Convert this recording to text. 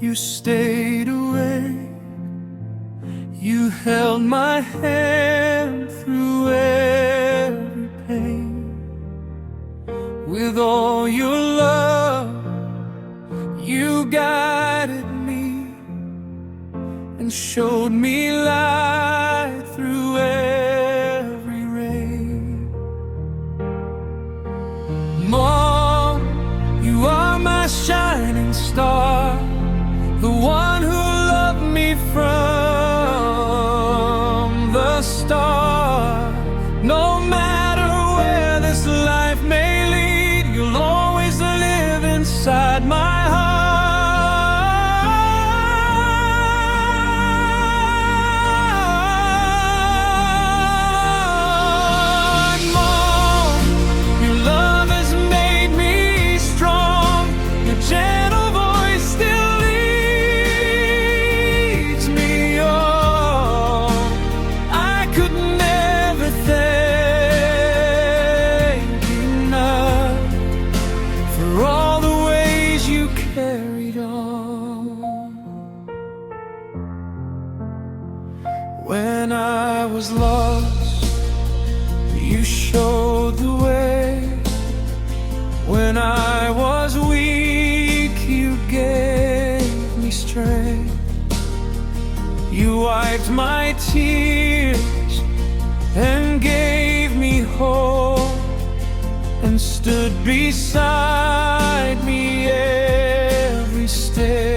you stayed away. You held my hand through every pain. With all your love, you guided me and showed me light through every rain. Mom, you are my shining star, the one who loved me from the start. No matter where this life may lead, you'll always live inside my heart. Mom, your love has made me strong. Your gentle voice still leads me on. I could never thank you enough for all the ways you carried on. When I was lost, you showed the way. When I was weak, you gave me strength. You wiped my tears and gave me hope, and stood beside me every step.